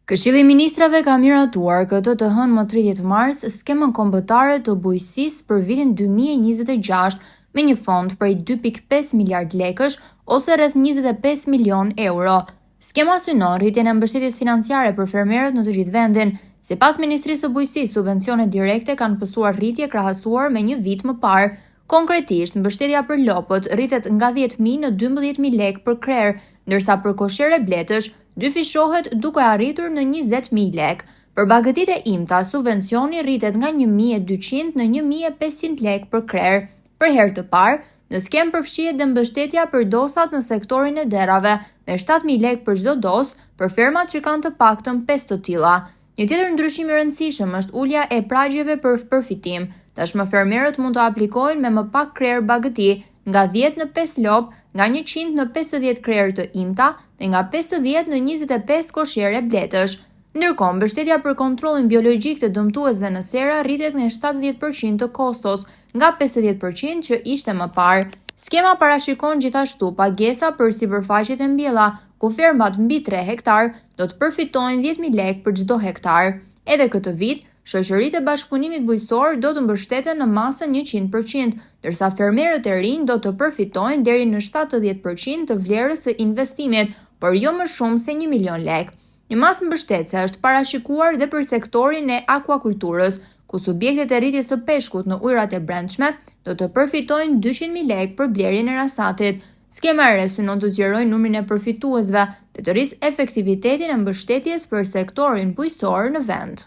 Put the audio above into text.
Këshilli i Ministrave ka miratuar këtë të hënë më 30 mars skemën kombëtare të bujqësisë për vitin 2026 me një fond prej 2.5 miliard lekësh ose rreth 25 milion euro. Skema synon rritjen e mbështetjes financiare për fermerët në të gjithë vendin. Sipas Ministrisë së Bujqësisë, subvencionet direkte kanë pësuar rritje krahasuar me një vit më parë. Konkretisht, mbështetja për lopët rritet nga 10.000 në 12.000 lekë për krerë, ndërsa për koshere bletësh dyfishohet duke arritur në 20.000 lekë. Për bagëtitë e imta, subvencioni rritet nga 1.200 në 1.500 lekë për krerë. Për herë të parë, në skemë përfshihet dhe mbështetja për dosat në sektorin e derave, me 7.000 lekë për çdo dosë për fermat që kanë të paktën 5 të tilla. Një tjetër ndryshim i rëndësishëm është ulja e pragjeve për përfitim. Tashmë fermerët mund të aplikojnë me më pak krerë bagëti, nga 10 në 5 lopë, nga 100 në 50 krerë të imta dhe nga 50 në 25 koshere bletësh. Ndërkohë, mbështetja për kontrollin biologjik të dëmtuesve në sera rritet në 70% të kostos, nga 50% që ishte më parë. Skema parashikon gjithashtu pagesa për sipërfaqet e mbjella, ku fermat mbi 3 hektar do të përfitojnë 10.000 lekë për çdo hektar. Edhe këtë vit, shoqëritë e bashkëpunimit bujqësor do të mbështeten në masën 100%, ndërsa fermerët e rinj do të përfitojnë deri në 70% të vlerës së investimit, por jo më shumë se 1 milion lekë. Një masë mbështetëse është parashikuar dhe për sektorin e akuakulturës, ku subjektet e rritjes së peshkut në ujërat e brendshme do të përfitojnë 200.000 lekë për blerjen e rasatit. Skema e re synon të zgjerojë numrin e përfituesve dhe të rrisë efektivitetin e mbështetjes për sektorin bujqësor në vend.